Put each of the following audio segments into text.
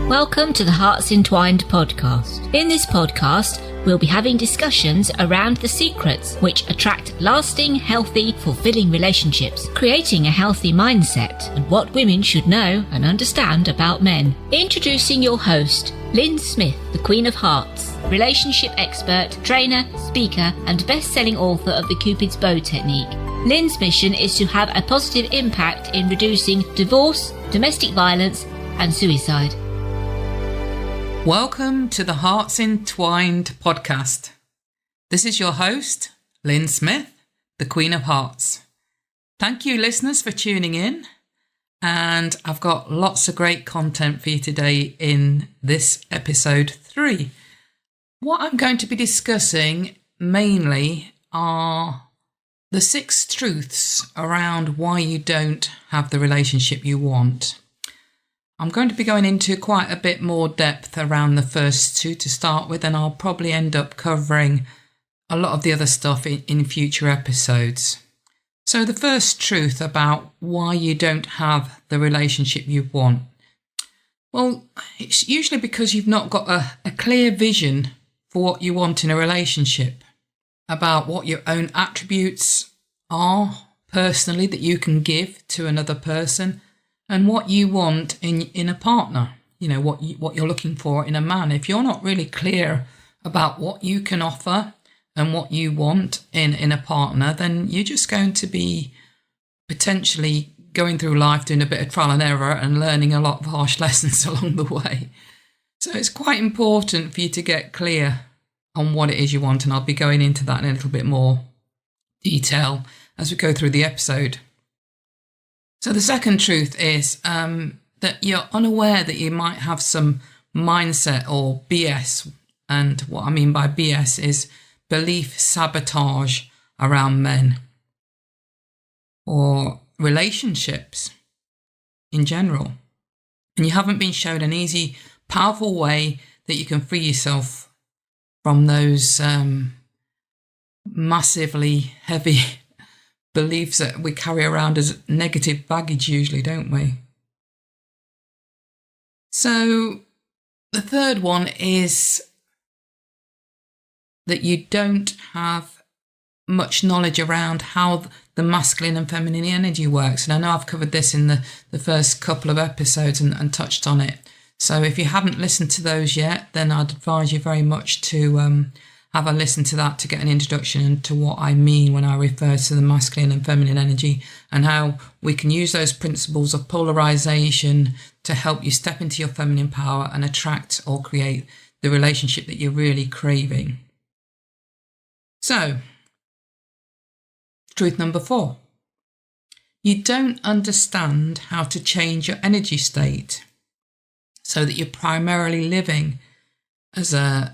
Welcome to the HEARTS Entwined podcast. In this podcast, we'll be having discussions around the secrets which attract lasting, healthy, fulfilling relationships, creating a healthy mindset, and what women should know and understand about men. Introducing your host, Lyn Smith, the Queen of Hearts, relationship expert, trainer, speaker, and best-selling author of the Cupid's Bow technique. Lyn's mission is to have a positive impact in reducing divorce, domestic violence, and suicide. Welcome to the HEARTS Entwined podcast. This is your host, Lyn Smith, the Queen of Hearts. Thank you, listeners, for tuning in. And I've got lots of great content for you today in this episode 3. What I'm going to be discussing mainly are the 6 truths around why you don't have the relationship you want. I'm going to be going into quite a bit more depth around the first 2 to start with, and I'll probably end up covering a lot of the other stuff in future episodes. So the first truth about why you don't have the relationship you want. Well, it's usually because you've not got a clear vision for what you want in a relationship, about what your own attributes are personally that you can give to another person, and what you want in a partner, what you're looking for in a man. If you're not really clear about what you can offer and what you want in a partner, then you're just going to be potentially going through life doing a bit of trial and error and learning a lot of harsh lessons along the way. So it's quite important for you to get clear on what it is you want, and I'll be going into that in a little bit more detail as we go through the episode. So the second truth is that you're unaware that you might have some mindset or BS. And what I mean by BS is belief sabotage around men or relationships in general. And you haven't been shown an easy, powerful way that you can free yourself from those massively heavy beliefs that we carry around as negative baggage usually, don't we? So the third one is that you don't have much knowledge around how the masculine and feminine energy works. And I know I've covered this in the first couple of episodes and touched on it. So if you haven't listened to those yet, then I'd advise you very much to have a listen to that to get an introduction to what I mean when I refer to the masculine and feminine energy, and how we can use those principles of polarization to help you step into your feminine power and attract or create the relationship that you're really craving. So, truth number 4. You don't understand how to change your energy state so that you're primarily living as a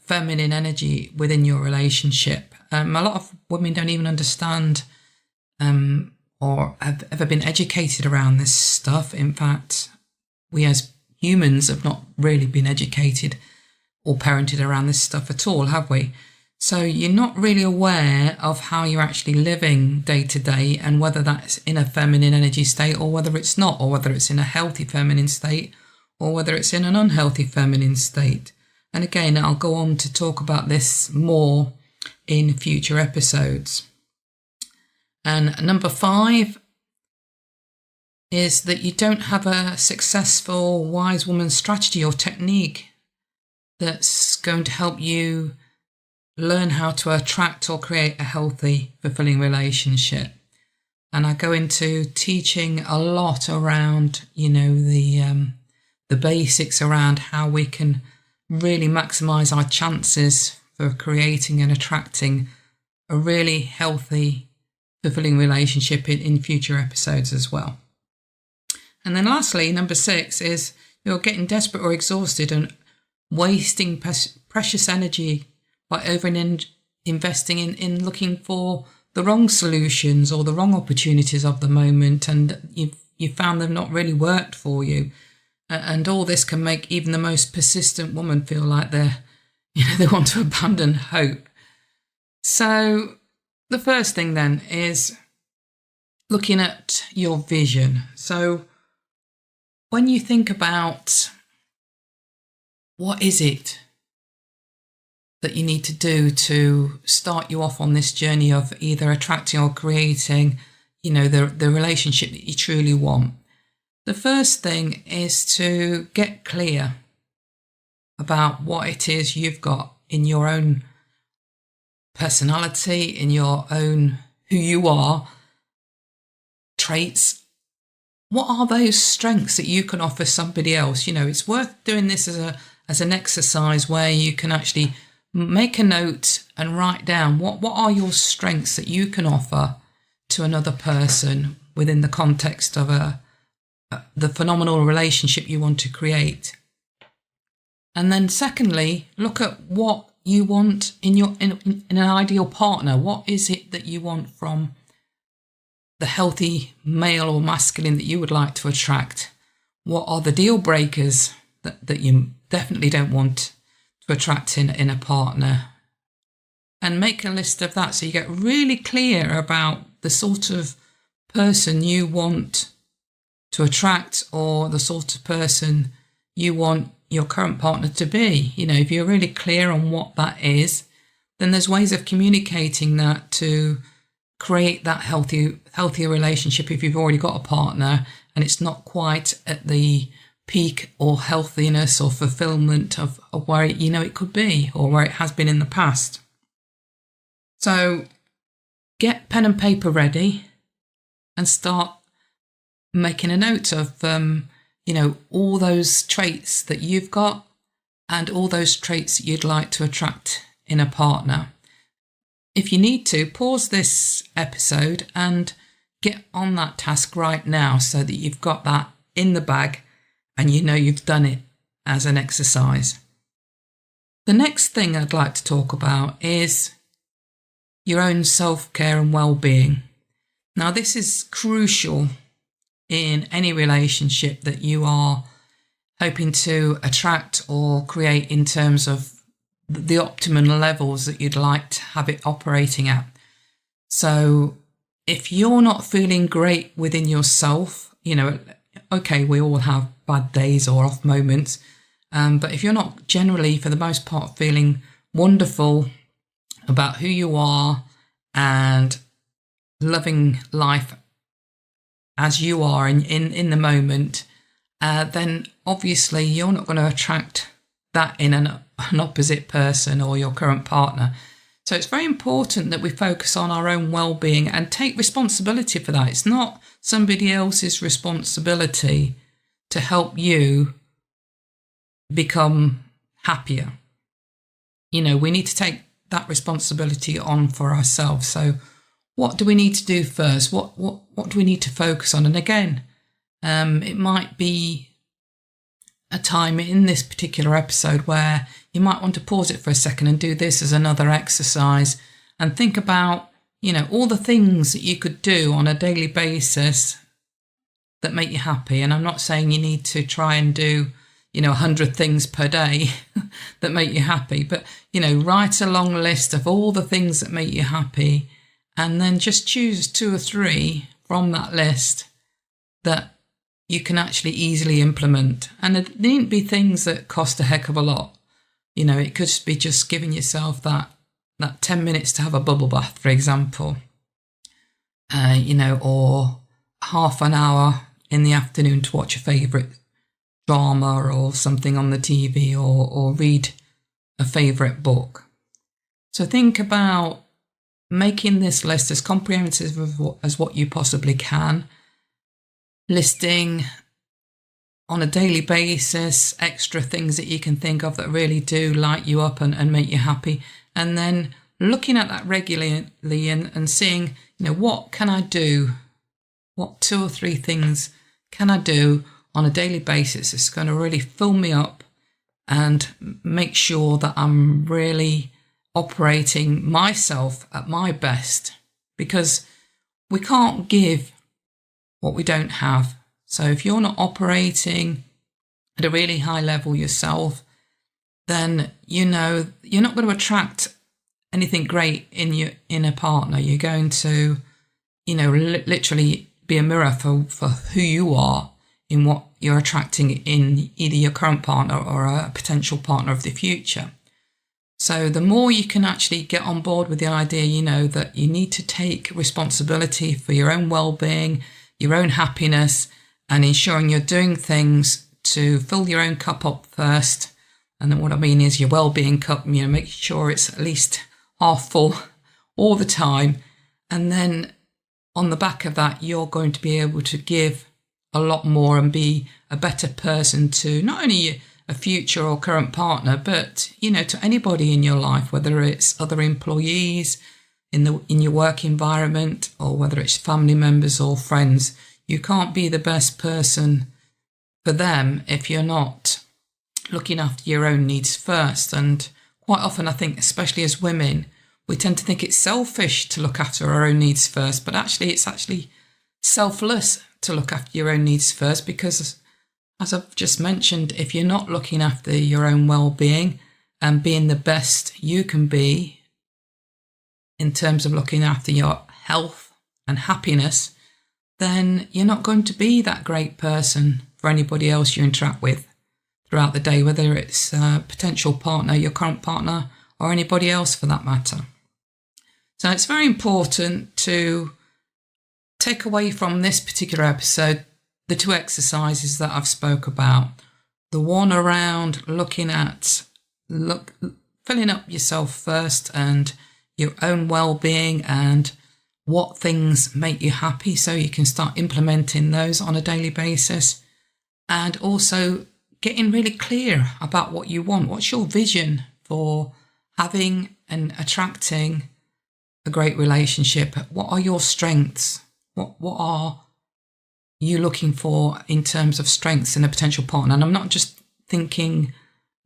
feminine energy within your relationship. A lot of women don't even understand or have ever been educated around this stuff. In fact, we as humans have not really been educated or parented around this stuff at all, have we? So you're not really aware of how you're actually living day to day, and whether that's in a feminine energy state or whether it's not, or whether it's in a healthy feminine state or whether it's in an unhealthy feminine state. And again, I'll go on to talk about this more in future episodes. And number 5 is that you don't have a successful wise woman strategy or technique that's going to help you learn how to attract or create a healthy, fulfilling relationship. And I go into teaching a lot around, the basics around how we can really maximize our chances for creating and attracting a really healthy, fulfilling relationship in future episodes as well. And then lastly, number 6 is you're getting desperate or exhausted and wasting precious energy by investing in looking for the wrong solutions or the wrong opportunities of the moment, and you've found they've not really worked for you. And all this can make even the most persistent woman feel like they want to abandon hope. So the first thing then is looking at your vision. So when you think about what is it that you need to do to start you off on this journey of either attracting or creating, the relationship that you truly want? The first thing is to get clear about what it is you've got in your own personality, in your own who you are, traits. What are those strengths that you can offer somebody else? It's worth doing this as an exercise where you can actually make a note and write down what are your strengths that you can offer to another person within the context of the phenomenal relationship you want to create. And then secondly, look at what you want in an ideal partner. What is it that you want from the healthy male or masculine that you would like to attract? What are the deal breakers that you definitely don't want to attract in a partner? And make a list of that so you get really clear about the sort of person you want to attract, or the sort of person you want your current partner to be. If you're really clear on what that is, then there's ways of communicating that to create that healthier relationship if you've already got a partner and it's not quite at the peak or healthiness or fulfillment of where it could be, or where it has been in the past. So get pen and paper ready and start making a note of all those traits that you've got and all those traits that you'd like to attract in a partner. If you need to, pause this episode and get on that task right now so that you've got that in the bag and you've done it as an exercise. The next thing I'd like to talk about is your own self-care and well-being. Now, this is crucial in any relationship that you are hoping to attract or create in terms of the optimum levels that you'd like to have it operating at. So if you're not feeling great within yourself, okay, we all have bad days or off moments, but if you're not generally, for the most part, feeling wonderful about who you are and loving life as you are in the moment, then obviously you're not going to attract that in an opposite person or your current partner. So it's very important that we focus on our own well-being and take responsibility for that. It's not somebody else's responsibility to help you become happier. We need to take that responsibility on for ourselves. So what do we need to do first? What do we need to focus on? And again, it might be a time in this particular episode where you might want to pause it for a second and do this as another exercise and think about, all the things that you could do on a daily basis that make you happy. And I'm not saying you need to try and do, 100 things per day that make you happy, but, write a long list of all the things that make you happy, and then just choose 2 or 3 from that list that you can actually easily implement. And it needn't be things that cost a heck of a lot. It could be just giving yourself that 10 minutes to have a bubble bath, for example, or half an hour in the afternoon to watch a favourite drama or something on the TV, or read a favourite book. So think about making this list as comprehensive as what you possibly can, listing on a daily basis extra things that you can think of that really do light you up and make you happy, and then looking at that regularly and seeing, what can I do? What 2 or 3 things can I do on a daily basis that's going to really fill me up and make sure that I'm really operating myself at my best? Because we can't give what we don't have. So if you're not operating at a really high level yourself, then you're not going to attract anything great in a partner. You're going to literally be a mirror for who you are in what you're attracting in either your current partner or a potential partner of the future. So the more you can actually get on board with the idea, that you need to take responsibility for your own well-being, your own happiness, and ensuring you're doing things to fill your own cup up first. And then what I mean is your well-being cup, make sure it's at least half full all the time. And then on the back of that, you're going to be able to give a lot more and be a better person to not only a future or current partner, but, to anybody in your life, whether it's other employees in your work environment or whether it's family members or friends. You can't be the best person for them if you're not looking after your own needs first. And quite often, I think, especially as women, we tend to think it's selfish to look after our own needs first, but actually it's selfless to look after your own needs first, because as I've just mentioned, if you're not looking after your own well-being and being the best you can be in terms of looking after your health and happiness, then you're not going to be that great person for anybody else you interact with throughout the day, whether it's a potential partner, your current partner, or anybody else for that matter. So it's very important to take away from this particular episode the two exercises that I've spoke about. The one around filling up yourself first and your own well-being and what things make you happy so you can start implementing those on a daily basis. And also getting really clear about what you want. What's your vision for having and attracting a great relationship? What are your strengths? What are you looking for in terms of strengths in a potential partner? And I'm not just thinking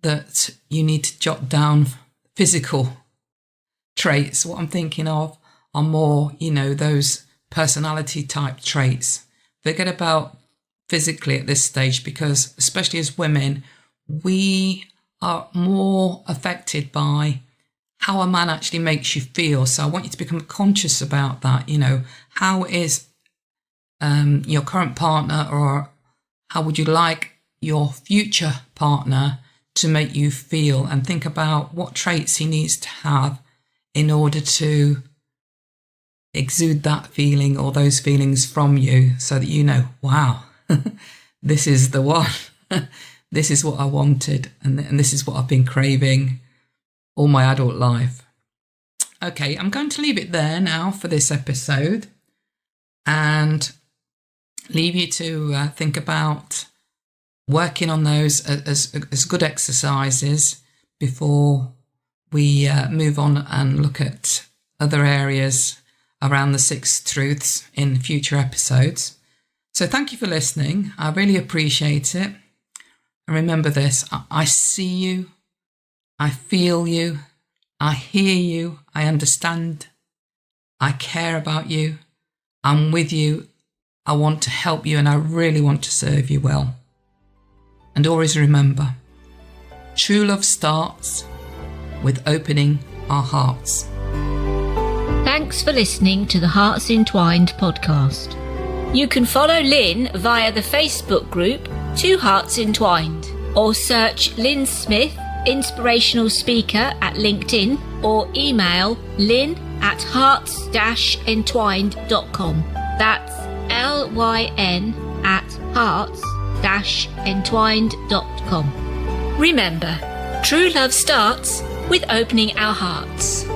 that you need to jot down physical traits. What I'm thinking of are more, those personality type traits. Forget about physically at this stage, because especially as women, we are more affected by how a man actually makes you feel. So I want you to become conscious about that. How is your current partner, or how would you like your future partner to make you feel, and think about what traits he needs to have in order to exude that feeling or those feelings from you, so that wow, this is the one. This is what I wanted, and this is what I've been craving all my adult life. Okay, I'm going to leave it there now for this episode and leave you to think about working on those as good exercises before we move on and look at other areas around the 6 truths in future episodes. So thank you for listening. I really appreciate it. And remember this, I see you, I feel you, I hear you, I understand, I care about you, I'm with you, I want to help you, and I really want to serve you well. And always remember, true love starts with opening our hearts. Thanks for listening to the Hearts Entwined podcast. You can follow Lyn via the Facebook group 2 Hearts Entwined, or search Lyn Smith, inspirational speaker, at LinkedIn, or email lyn@hearts-entwined.com. That's LYN@hearts-entwined.com. Remember, true love starts with opening our hearts.